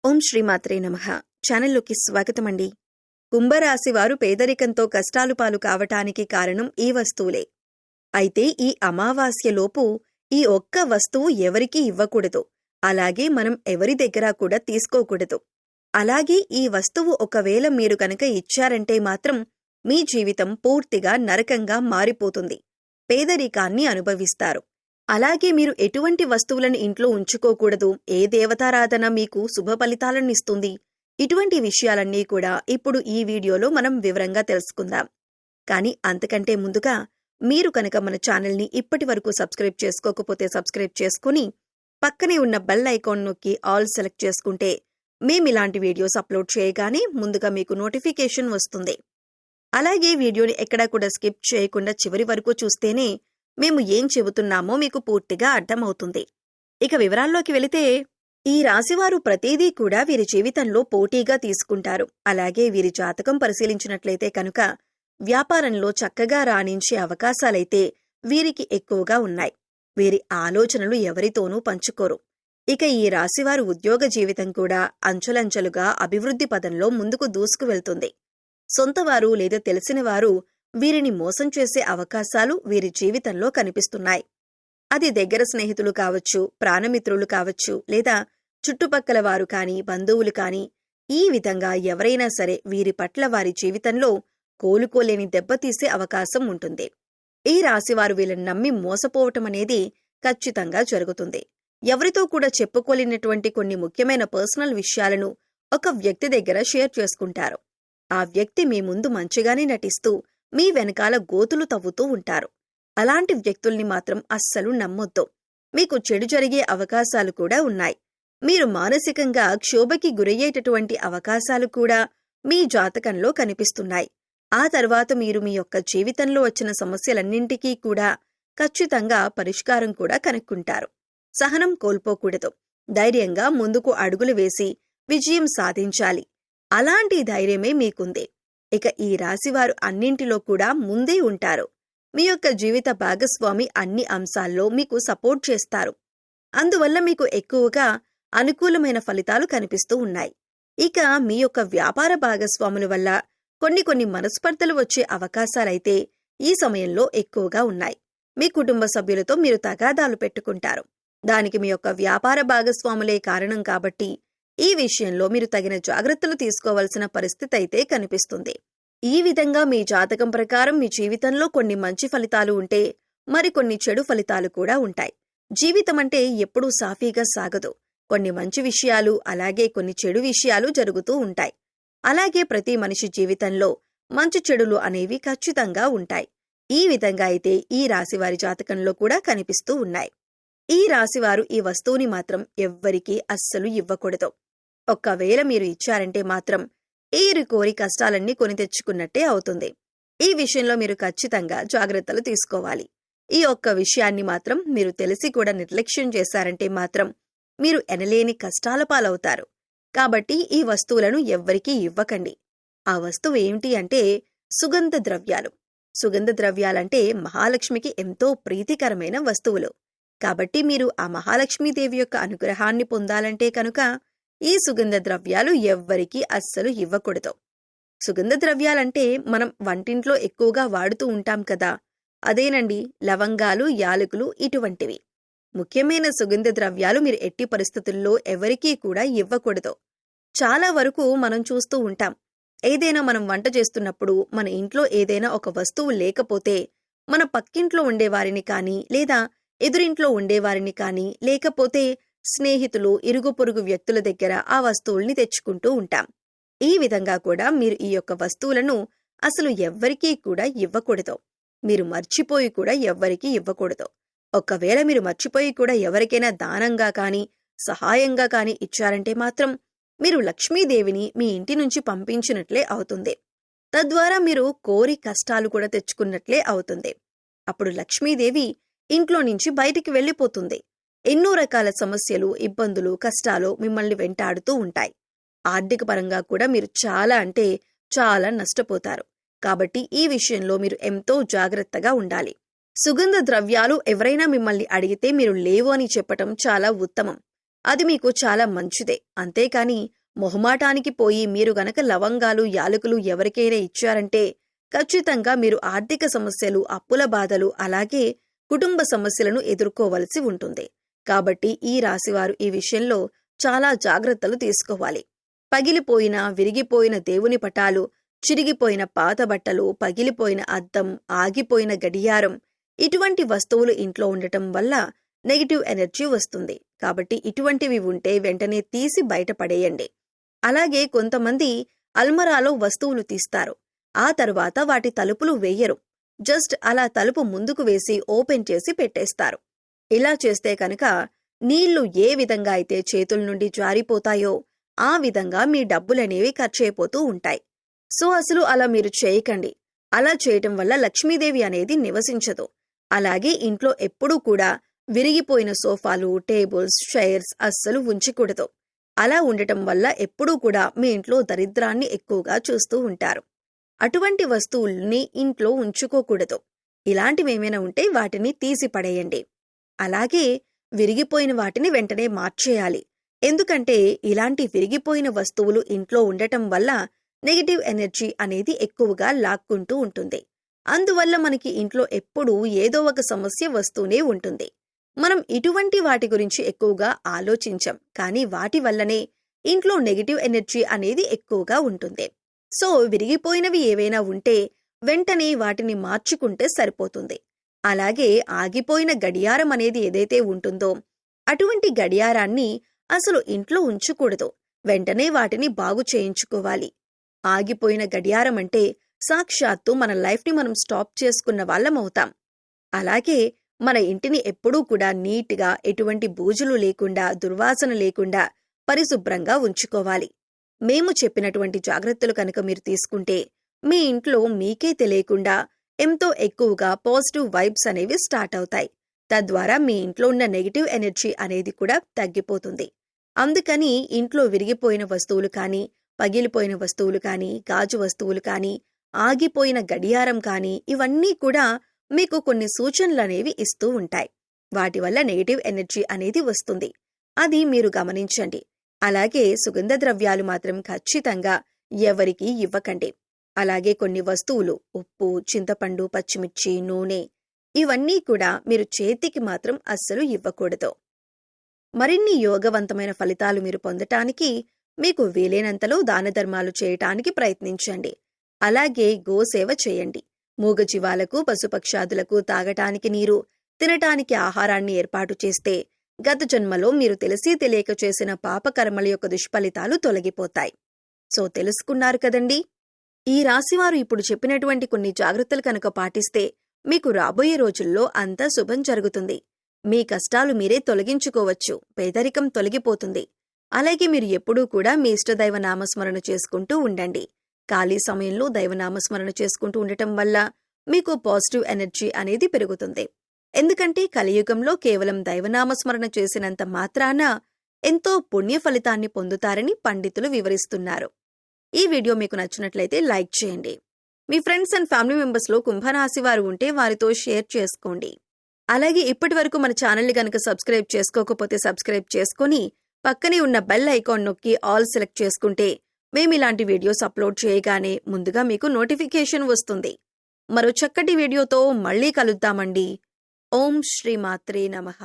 ఓం శ్రీమాత్రే నమః. ఛానల్లోకి స్వాగతమండి. కుంభరాశి వారు పేదరికంతో కష్టాలు పాలు కావటానికి కారణం ఈ వస్తువులే. అయితే ఈ అమావాస్యలోపు ఈ ఒక్క వస్తువు ఎవరికీ ఇవ్వకూడదు. అలాగే మనం ఎవరి దగ్గర కూడా తీసుకోకూడదు. అలాగే ఈ వస్తువు ఒకవేళ మీరు కనుక ఇచ్చారంటే మాత్రం మీ జీవితం పూర్తిగా నరకంగా మారిపోతుంది. పేదరికాన్ని అనుభవిస్తారు. అలాగే మీరు ఎటువంటి వస్తువులను ఇంట్లో ఉంచుకోకూడదు. ఏ దేవతారాధన మీకు శుభ ఫలితాలనిస్తుంది? ఇటువంటి విషయాలన్నీ కూడా ఇప్పుడు ఈ వీడియోలో మనం వివరంగా తెలుసుకుందాం. కానీ అంతకంటే ముందుగా మీరు కనుక మన ఛానల్ని ఇప్పటి వరకు సబ్స్క్రైబ్ చేసుకోకపోతే సబ్స్క్రైబ్ చేసుకుని పక్కనే ఉన్న బెల్ ఐకాన్ నొక్కి ఆల్ సెలెక్ట్ చేసుకుంటే మేమిలాంటి వీడియోస్ అప్లోడ్ చేయగానే ముందుగా మీకు నోటిఫికేషన్ వస్తుంది. అలాగే వీడియోని ఎక్కడా కూడా స్కిప్ చేయకుండా చివరి వరకు చూస్తేనే మేము ఏం చెబుతున్నామో మీకు పూర్తిగా అర్థమవుతుంది. ఇక వివరాల్లోకి వెళితే, ఈ రాశివారు ప్రతిదీ కూడా వీరి జీవితంలో పోటీగా తీసుకుంటారు. అలాగే వీరి జాతకం పరిశీలించినట్లయితే కనుక వ్యాపారంలో చక్కగా రాణించే అవకాశాలైతే వీరికి ఎక్కువగా ఉన్నాయి. వీరి ఆలోచనలు ఎవరితోనూ పంచుకోరు. ఇక ఈ రాశివారు ఉద్యోగ జీవితం కూడా అంచెలంచెలుగా అభివృద్ధి పదంలో ముందుకు దూసుకువెళ్తుంది. సొంతవారు లేదా తెలిసినవారు వీరిని మోసం చేసే అవకాశాలు వీరి జీవితంలో కనిపిస్తున్నాయి. అది దగ్గర స్నేహితులు కావచ్చు, ప్రాణమిత్రులు కావచ్చు, లేదా చుట్టుపక్కల వారు కాని, బంధువులు కాని, ఈ విధంగా ఎవరైనా సరే వీరి పట్ల వారి జీవితంలో కోలుకోలేని దెబ్బతీసే అవకాశం ఉంటుంది. ఈ రాశివారు వీళ్ళని నమ్మి మోసపోవటం అనేది ఖచ్చితంగా జరుగుతుంది. ఎవరితో కూడా చెప్పుకోలేనటువంటి కొన్ని ముఖ్యమైన పర్సనల్ విషయాలను ఒక వ్యక్తి దగ్గర షేర్ చేసుకుంటారు. ఆ వ్యక్తి మీ ముందు మంచిగానే నటిస్తూ మీ వెనకాల గోతులు తవ్వుతూ ఉంటారు. అలాంటి వ్యక్తుల్ని మాత్రం అస్సలు నమ్మొద్దు. మీకు చెడు జరిగే అవకాశాలు కూడా ఉన్నాయి. మీరు మానసికంగా క్షోభకి గురయ్యేటటువంటి అవకాశాలు కూడా మీ జాతకంలో కనిపిస్తున్నాయి. ఆ తర్వాత మీరు మీ యొక్క జీవితంలో వచ్చిన సమస్యలన్నింటికీ కూడా ఖచ్చితంగా పరిష్కారం కూడా కనుక్కుంటారు. సహనం కోల్పోకూడదు. ధైర్యంగా ముందుకు అడుగులు వేసి విజయం సాధించాలి. అలాంటి ధైర్యమే మీకుంది. ఇక ఈ రాశివారు అన్నింటిలో కూడా ముందే ఉంటారు. మీ యొక్క జీవిత భాగస్వామి అన్ని అంశాల్లో మీకు సపోర్ట్ చేస్తారు. అందువల్ల మీకు ఎక్కువగా అనుకూలమైన ఫలితాలు కనిపిస్తూ ఉన్నాయి. ఇక మీ యొక్క వ్యాపార భాగస్వాముల వల్ల కొన్ని మనస్పర్ధలు వచ్చే అవకాశాలైతే ఈ సమయంలో ఎక్కువగా ఉన్నాయి. మీ కుటుంబ సభ్యులతో మీరు తగాదాలు పెట్టుకుంటారు. దానికి మీ యొక్క వ్యాపార భాగస్వాములే కారణం కాబట్టి ఈ విషయంలో మీరు తగిన జాగ్రత్తలు తీసుకోవాల్సిన పరిస్థితి అయితే కనిపిస్తుంది. ఈ విధంగా మీ జాతకం ప్రకారం మీ జీవితంలో కొన్ని మంచి ఫలితాలు ఉంటే మరికొన్ని చెడు ఫలితాలు కూడా ఉంటాయి. జీవితం అంటే ఎప్పుడూ సాఫీగా సాగదు. కొన్ని మంచి విషయాలు అలాగే కొన్ని చెడు విషయాలు జరుగుతూ ఉంటాయి. అలాగే ప్రతి మనిషి జీవితంలో మంచి చెడులు అనేవి ఖచ్చితంగా ఉంటాయి. ఈ విధంగా అయితే ఈ రాశివారి జాతకంలో కూడా కనిపిస్తూ ఉన్నాయి. ఈ రాశివారు ఈ వస్తువుని మాత్రం ఎవ్వరికీ అస్సలు ఇవ్వకూడదు. ఒక్కవేళ మీరు ఇచ్చారంటే మాత్రం ఏరి కోరి కష్టాలన్నీ కొని తెచ్చుకున్నట్టే అవుతుంది. ఈ విషయంలో మీరు ఖచ్చితంగా జాగ్రత్తలు తీసుకోవాలి. ఈ ఒక్క విషయాన్ని మాత్రం మీరు తెలిసి కూడా నిర్లక్ష్యం చేశారంటే మాత్రం మీరు ఎనలేని కష్టాల పాలవుతారు. కాబట్టి ఈ వస్తువులను ఎవ్వరికీ ఇవ్వకండి. ఆ వస్తువు ఏమిటి అంటే సుగంధ ద్రవ్యాలు. సుగంధ ద్రవ్యాలంటే మహాలక్ష్మికి ఎంతో ప్రీతికరమైన వస్తువులు. కాబట్టి మీరు ఆ మహాలక్ష్మీదేవి యొక్క అనుగ్రహాన్ని పొందాలంటే కనుక ఈ సుగంధ ద్రవ్యాలు ఎవ్వరికీ అస్సలు ఇవ్వకూడదు. సుగంధ ద్రవ్యాలంటే మనం వంటింట్లో ఎక్కువగా వాడుతూ ఉంటాం కదా, అదేనండి లవంగాలు, యాలకులు ఇటువంటివి. ముఖ్యమైన సుగంధ ద్రవ్యాలు మీరు ఎట్టి పరిస్థితుల్లో ఎవరికీ కూడా ఇవ్వకూడదు. చాలా వరకు మనం చూస్తూ ఉంటాం, ఏదైనా మనం వంట చేస్తున్నప్పుడు మన ఇంట్లో ఏదైనా ఒక వస్తువు లేకపోతే మన పక్కింట్లో ఉండేవారిని కానీ, లేదా ఎదురింట్లో ఉండేవారిని కానీ, లేకపోతే స్నేహితులు, ఇరుగు పొరుగు వ్యక్తుల దగ్గర ఆ వస్తువుల్ని తెచ్చుకుంటూ ఉంటాం. ఈ విధంగా కూడా మీరు ఈ యొక్క వస్తువులను అసలు ఎవ్వరికీ కూడా ఇవ్వకూడదు. మీరు మర్చిపోయి కూడా ఎవ్వరికీ ఇవ్వకూడదు. ఒకవేళ మీరు మర్చిపోయి కూడా ఎవరికైనా దానంగా కానీ, సహాయంగా కానీ ఇచ్చారంటే మాత్రం మీరు లక్ష్మీదేవిని మీ ఇంటి నుంచి పంపించినట్లే అవుతుంది. తద్వారా మీరు కోరి కష్టాలు కూడా తెచ్చుకున్నట్లే అవుతుంది. అప్పుడు లక్ష్మీదేవి ఇంట్లో నుంచి బయటికి వెళ్ళిపోతుంది. ఎన్నో రకాల సమస్యలు, ఇబ్బందులు, కష్టాలు మిమ్మల్ని వెంటాడుతూ ఉంటాయి. ఆర్థిక పరంగా కూడా మీరు చాలా అంటే చాలా నష్టపోతారు. కాబట్టి ఈ విషయంలో మీరు ఎంతో జాగ్రత్తగా ఉండాలి. సుగంధ ద్రవ్యాలు ఎవరైనా మిమ్మల్ని అడిగితే మీరు లేవు అని చెప్పటం చాలా ఉత్తమం. అది మీకు చాలా మంచిదే. అంతేకాని మొహమాటానికి పోయి మీరు గనక లవంగాలు, యాలకులు ఎవరికైనా ఇచ్చారంటే ఖచ్చితంగా మీరు ఆర్థిక సమస్యలు, అప్పుల బాధలు, అలాగే కుటుంబ సమస్యలను ఎదుర్కోవలసి ఉంటుంది. కాబట్టి ఈ రాశివారు ఈ విషయంలో చాలా జాగ్రత్తలు తీసుకోవాలి. పగిలిపోయిన, విరిగిపోయిన దేవుని పటాలు, చిరిగిపోయిన పాత బట్టలు, పగిలిపోయిన అద్దం, ఆగిపోయిన గడియారం, ఇటువంటి వస్తువులు ఇంట్లో ఉండటం వల్ల నెగటివ్ ఎనర్జీ వస్తుంది. కాబట్టి ఇటువంటివి ఉంటే వెంటనే తీసి బయటపడేయండి. అలాగే కొంతమంది అల్మరాలో వస్తువులు తీస్తారు. ఆ తరువాత వాటి తలుపులు వేయరు. జస్ట్ అలా తలుపు ముందుకు వేసి ఓపెన్ చేసి పెట్టేస్తారు. ఇలా చేస్తే కనుక నీళ్లు ఏ విధంగా అయితే చేతుల నుండి జారిపోతాయో ఆ విధంగా మీ డబ్బులనేవి ఖర్చయిపోతూ ఉంటాయి. సో అసలు అలా మీరు చేయకండి. అలా చేయటం వల్ల లక్ష్మీదేవి అనేది నివసించదు. అలాగే ఇంట్లో ఎప్పుడూ కూడా విరిగిపోయిన సోఫాలు, టేబుల్స్, చైర్స్ అస్సలు ఉంచకూడదు. అలా ఉండటం వల్ల ఎప్పుడూ కూడా మీ ఇంట్లో దరిద్రాన్ని ఎక్కువగా చూస్తూ ఉంటారు. అటువంటి వస్తువుల్ని ఇంట్లో ఉంచుకోకూడదు. ఇలాంటివేమైనా ఉంటే వాటిని తీసి పడేయండి. అలాగే విరిగిపోయిన వాటిని వెంటనే మార్చేయాలి. ఎందుకంటే ఇలాంటి విరిగిపోయిన వస్తువులు ఇంట్లో ఉండటం వల్ల నెగటివ్ ఎనర్జీ అనేది ఎక్కువగా లాక్కుంటూ ఉంటుంది. అందువల్ల మనకి ఇంట్లో ఎప్పుడూ ఏదో ఒక సమస్య వస్తూనే ఉంటుంది. మనం ఇటువంటి వాటి గురించి ఎక్కువగా ఆలోచించం, కానీ వాటి వల్లనే ఇంట్లో నెగటివ్ ఎనర్జీ అనేది ఎక్కువగా ఉంటుంది. సో విరిగిపోయినవి ఏవైనా ఉంటే వెంటనే వాటిని మార్చుకుంటే సరిపోతుంది. అలాగే ఆగిపోయిన గడియారం అనేది ఏదైతే ఉంటుందో అటువంటి గడియారాన్ని అసలు ఇంట్లో ఉంచకూడదు. వెంటనే వాటిని బాగు చేయించుకోవాలి. ఆగిపోయిన గడియారం అంటే సాక్షాత్తు మన లైఫ్ని మనం స్టాప్ చేసుకున్న వాళ్ళమవుతాం. అలాగే మన ఇంటిని ఎప్పుడూ కూడా నీట్గా, ఎటువంటి బూజులు లేకుండా, దుర్వాసన లేకుండా పరిశుభ్రంగా ఉంచుకోవాలి. మేము చెప్పినటువంటి జాగ్రత్తలు కనుక మీరు తీసుకుంటే మీ ఇంట్లో మీకే తెలియకుండా ఎంతో ఎక్కువగా పాజిటివ్ వైబ్స్ అనేవి స్టార్ట్ అవుతాయి. తద్వారా మీ ఇంట్లో ఉన్న నెగటివ్ ఎనర్జీ అనేది కూడా తగ్గిపోతుంది. అందుకని ఇంట్లో విరిగిపోయిన వస్తువులు కానీ, పగిలిపోయిన వస్తువులు కానీ, గాజు వస్తువులు కానీ, ఆగిపోయిన గడియారం కానీ ఇవన్నీ కూడా మీకు కొన్ని సూచనలనేవి ఇస్తూ ఉంటాయి. వాటి వల్ల నెగటివ్ ఎనర్జీ అనేది వస్తుంది. అది మీరు గమనించండి. అలాగే సుగంధ ద్రవ్యాలు మాత్రం ఖచ్చితంగా ఎవరికీ ఇవ్వకండి. అలాగే కొన్ని వస్తువులు ఉప్పు, చింతపండు, పచ్చిమిర్చి, నూనె ఇవన్నీ కూడా మీరు చేతికి మాత్రం అస్సలు ఇవ్వకూడదు. మరిన్ని యోగవంతమైన ఫలితాలు మీరు పొందటానికి మీకు వీలైనంతలో దానధర్మాలు చేయటానికి ప్రయత్నించండి. అలాగే గోసేవ చేయండి. మూగజీవాలకు, పశుపక్షాదులకు తాగటానికి నీరు, తినటానికి ఆహారాన్ని ఏర్పాటు చేస్తే గత జన్మలో మీరు తెలిసి తెలియక చేసిన పాపకర్మల యొక్క దుష్ఫలితాలు తొలగిపోతాయి. సో తెలుసుకున్నారు కదండి. ఈ రాశివారు ఇప్పుడు చెప్పినటువంటి కొన్ని జాగ్రత్తలు కనుక పాటిస్తే మీకు రాబోయే రోజుల్లో అంతా శుభం జరుగుతుంది. మీ కష్టాలు మీరే తొలగించుకోవచ్చు. పేదరికం తొలగిపోతుంది. అలాగే మీరు ఎప్పుడూ కూడా మీ ఇష్టదైవ నామస్మరణ చేసుకుంటూ ఉండండి. ఖాళీ సమయంలో దైవనామస్మరణ చేసుకుంటూ ఉండటం వల్ల మీకు పాజిటివ్ ఎనర్జీ అనేది పెరుగుతుంది. ఎందుకంటే కలియుగంలో కేవలం దైవనామస్మరణ చేసినంత మాత్రాన ఎంతో పుణ్య ఫలితాన్ని పొందుతారని పండితులు వివరిస్తున్నారు. ఈ వీడియో మీకు నచ్చినట్లయితే లైక్ చేయండి. మీ ఫ్రెండ్స్ అండ్ ఫ్యామిలీ మెంబర్స్లో కుంభరాశి వారు ఉంటే వారితో షేర్ చేసుకోండి. అలాగే ఇప్పటి వరకు మన ఛానల్ని గనక సబ్స్క్రైబ్ చేసుకోకపోతే సబ్స్క్రైబ్ చేసుకొని పక్కనే ఉన్న బెల్ ఐకాన్ నొక్కి ఆల్ సెలెక్ట్ చేసుకుంటే మేమిలాంటి వీడియోస్ అప్లోడ్ చేయగానే ముందుగా మీకు నోటిఫికేషన్ వస్తుంది. మరో చక్కటి వీడియోతో మళ్ళీ కలుద్దామండి. ఓం శ్రీ మాత్రే నమః.